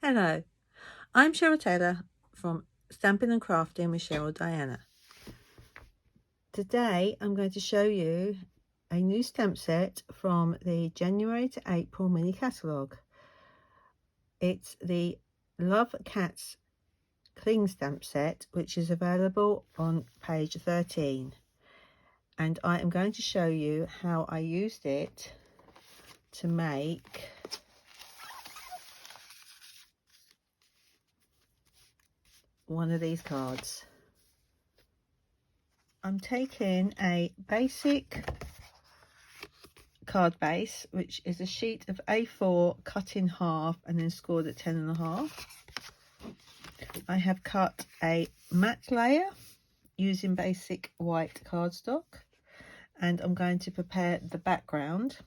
Hello, I'm Cheryl Taylor from Stampin' and Crafting with Cheryl Diana. Today I'm going to show you a new stamp set from the January to April mini catalogue. It's the Love Cats Cling stamp set, which is available on page 13. And I am going to show you how I used it to make one of these cards. I'm taking a basic card base, which is a sheet of A4 cut in half and then scored at 10.5. I have cut a matte layer using basic white cardstock, and I'm going to prepare the background.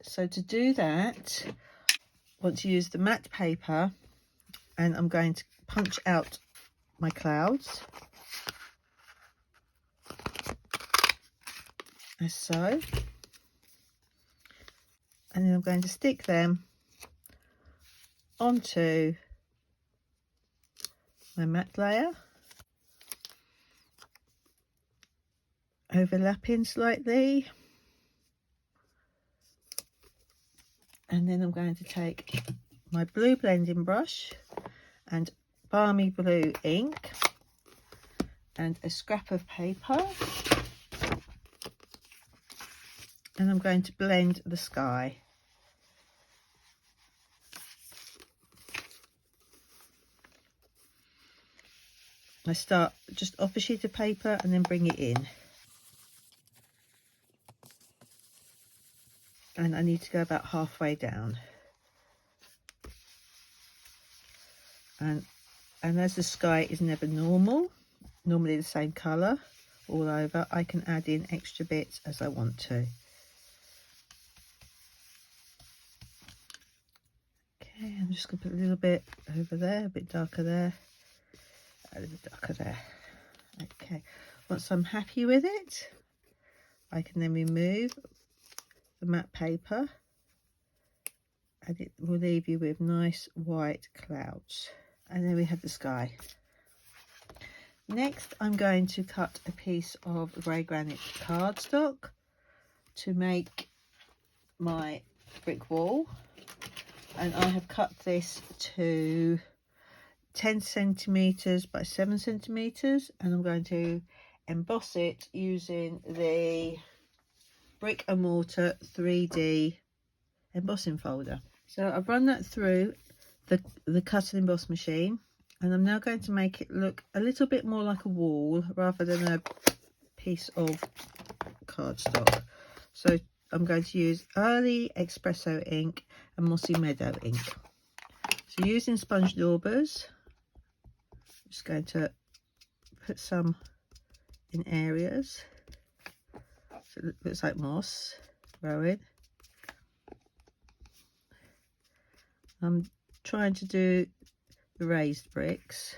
So to do that, I want to use the matte paper, and I'm going to punch out my clouds as so, and then I'm going to stick them onto my matte layer, overlapping slightly, and then I'm going to take my blue blending brush and balmy blue ink and a scrap of paper, and I'm going to blend the sky. I start just off a sheet of paper and then bring it in, and I need to go about halfway down, and as the sky is never normally the same colour all over, I can add in extra bits as I want to. Okay, I'm just going to put a little bit over there, a bit darker there, a little bit darker there. Okay, once I'm happy with it, I can then remove the matte paper, and it will leave you with nice white clouds. And then we have the sky. Next, I'm going to cut a piece of grey granite cardstock to make my brick wall, and I have cut this to 10 centimeters by 7 centimeters, and I'm going to emboss it using the Brick and Mortar 3D embossing folder. So I've run that through the cut and emboss machine, and I'm now going to make it look a little bit more like a wall rather than a piece of cardstock. So I'm going to use Early Espresso ink and Mossy Meadow ink. So using sponge daubers, I'm just going to put some in areas so it looks like moss growing. I'm trying to do the raised bricks.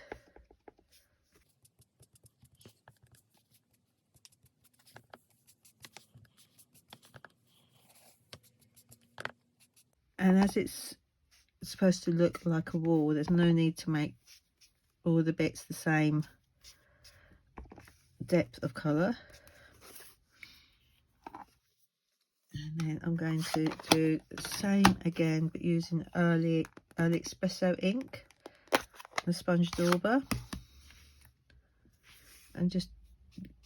And as it's supposed to look like a wall, there's no need to make all the bits the same depth of colour. And then I'm going to do the same again, but using early espresso ink, the sponge dauber, and just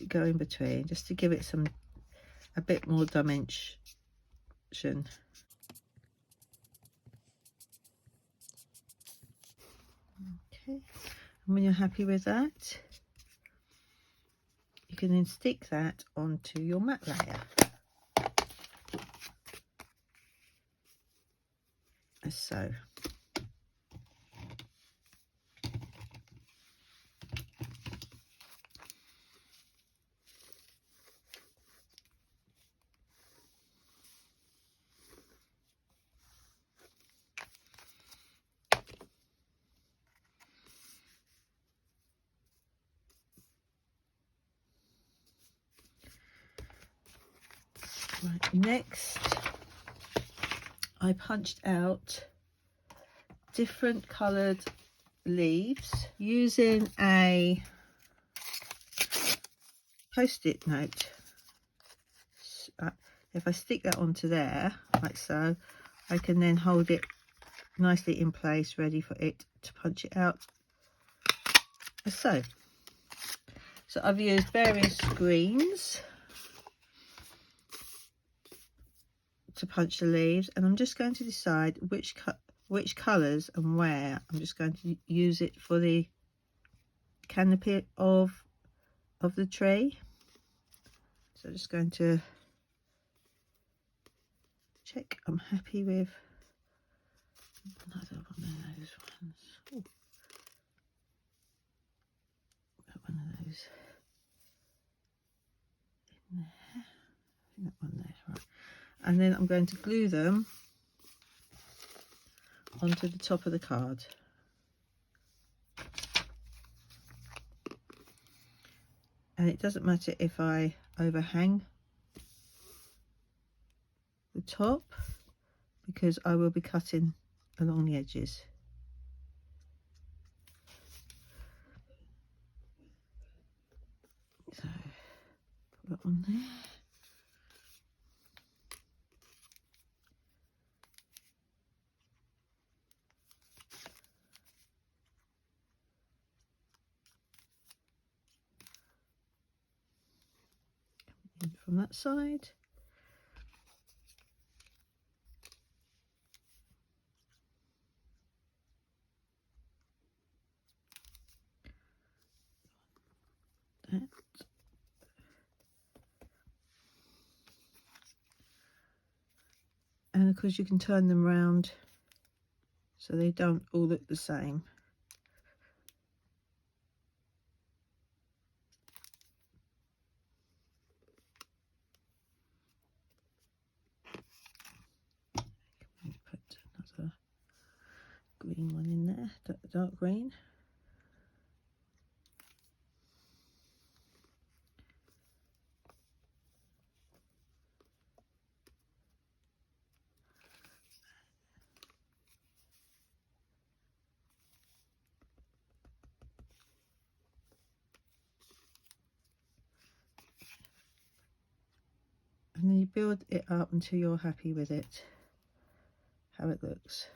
go in between just to give it a bit more dimension. Okay, and when you're happy with that, you can then stick that onto your matte layer as so. Right, next I punched out different coloured leaves using a post-it note. If I stick that onto there like so, I can then hold it nicely in place, ready for it to punch it out as so. So I've used various greens to punch the leaves, and I'm just going to decide which colours and where. I'm just going to use it for the canopy of the tree. So I'm just going to check I'm happy with another one of those ones. Ooh. Got one of those in there. I think that one there, right. And then I'm going to glue them onto the top of the card. And it doesn't matter if I overhang the top, because I will be cutting along the edges. So put that on there. In from that side. That. And of course you can turn them round so they don't all look the same. Put another green one in there, dark green. And then you build it up until you're happy with it, how it looks.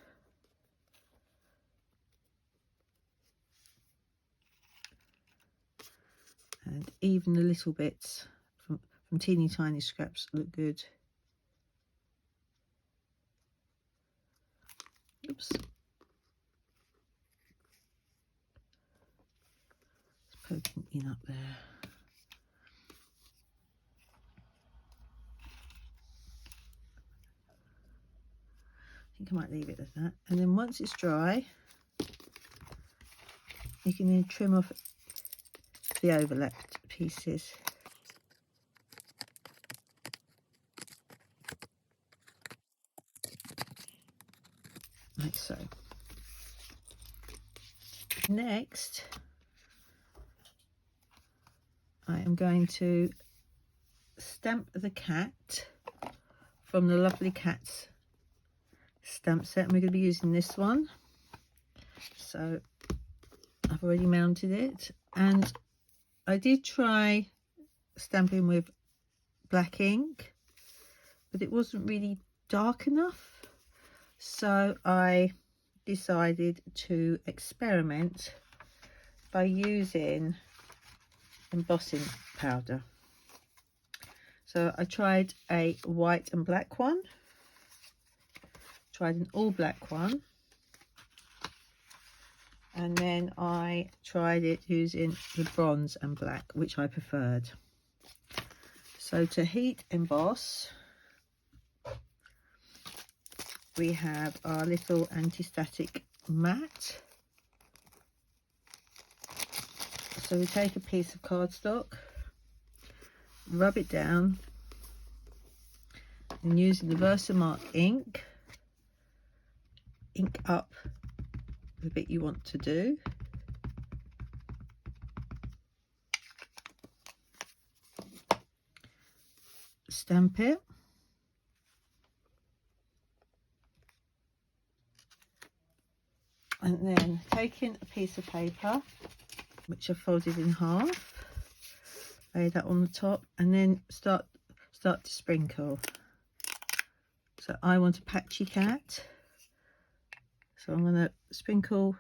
And even the little bits from teeny tiny scraps look good. Oops. It's poking in up there. I think I might leave it at that. And then once it's dry, you can then trim off the overlapped pieces. Like so. Next, I am going to stamp the cat from the Lovely Cats stamp set, and we're going to be using this one. So I've already mounted it, and I did try stamping with black ink, but it wasn't really dark enough, so I decided to experiment by using embossing powder. So I tried a white and black one, tried an all black one, and then I tried it using the bronze and black, which I preferred. So to heat emboss, we have our little anti-static mat. So we take a piece of cardstock, rub it down, and using the Versamark ink up the bit you want to do. Stamp it. And then taking a piece of paper, which I've folded in half, lay that on the top, and then start to sprinkle. So I want a patchy cat, so I'm going to sprinkle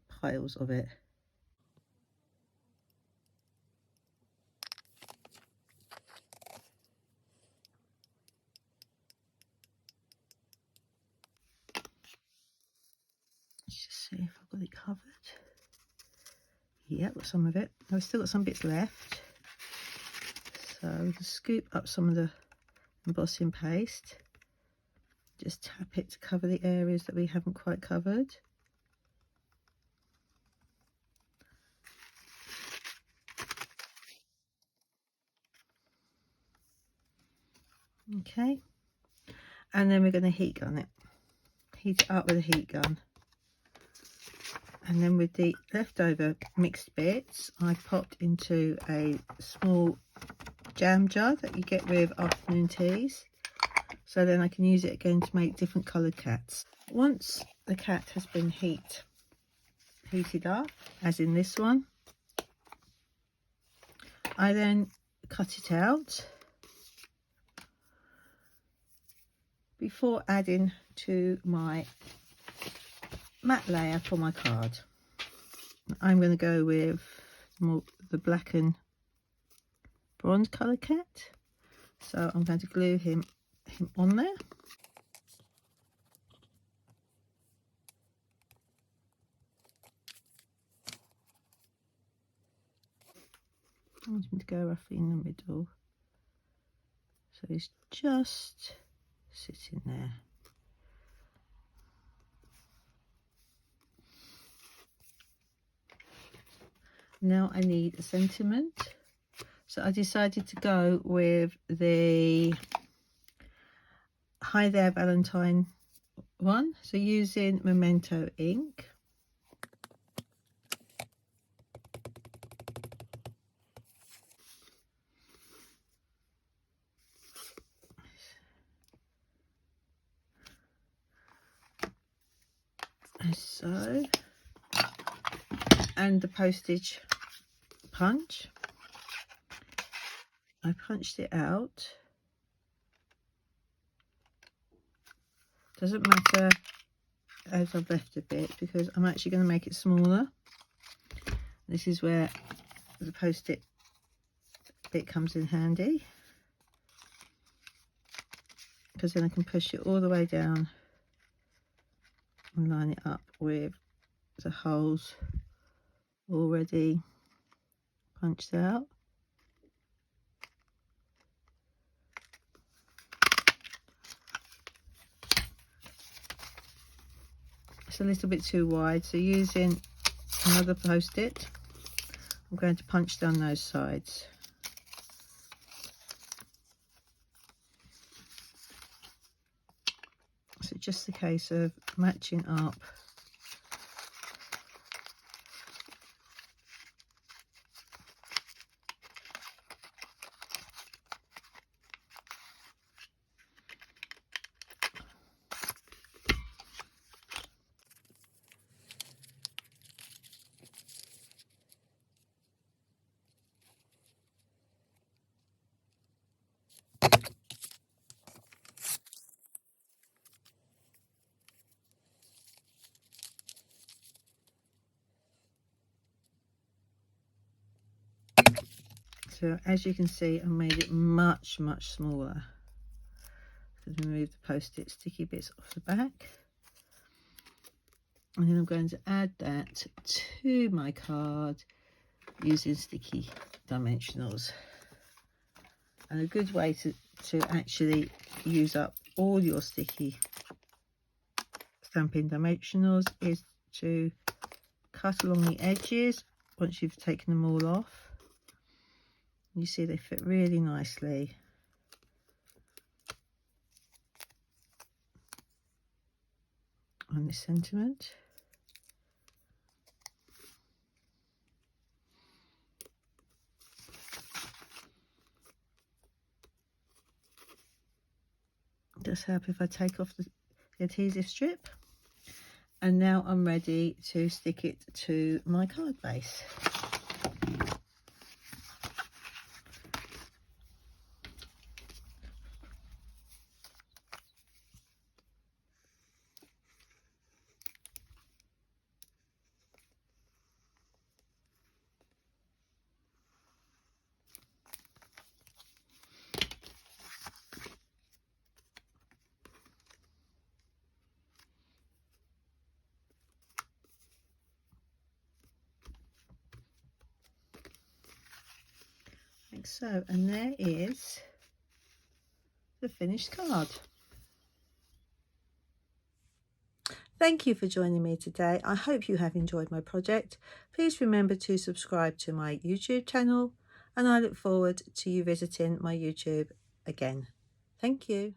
piles of it. Let's just see if I've got it covered. Yeah, got some of it. I've still got some bits left. So just scoop up some of the embossing paste. Just tap it to cover the areas that we haven't quite covered. Okay. And then we're going to heat gun it. Heat it up with a heat gun. And then with the leftover mixed bits, I popped into a small jam jar that you get with afternoon teas. So then I can use it again to make different coloured cats. Once the cat has been heated up, as in this one, I then cut it out before adding to my matte layer for my card. I'm going to go with more the black and bronze colour cat, so I'm going to glue him on there. I want him to go roughly in the middle, so he's just sitting there. Now I need a sentiment, so I decided to go with the Hi There Valentine one, so using Memento ink. So, and the postage punch, I punched it out. Doesn't matter as I've left a bit, because I'm actually going to make it smaller. This is where the post-it bit comes in handy, because then I can push it all the way down and line it up with the holes already punched out. It's a little bit too wide, so using another post-it, I'm going to punch down those sides. So just a case of matching up So as you can see, I made it much smaller. I'm going to remove the post-it sticky bits off the back, and then I'm going to add that to my card using sticky dimensionals. And a good way to actually use up all your sticky stamping dimensionals is to cut along the edges once you've taken them all off. You see they fit really nicely. On this sentiment. Just help if I take off the adhesive strip. And now I'm ready to stick it to my card base. Like so, and there is the finished card. Thank you for joining me today. I hope you have enjoyed my project. Please remember to subscribe to my YouTube channel, and I look forward to you visiting my YouTube again. Thank you.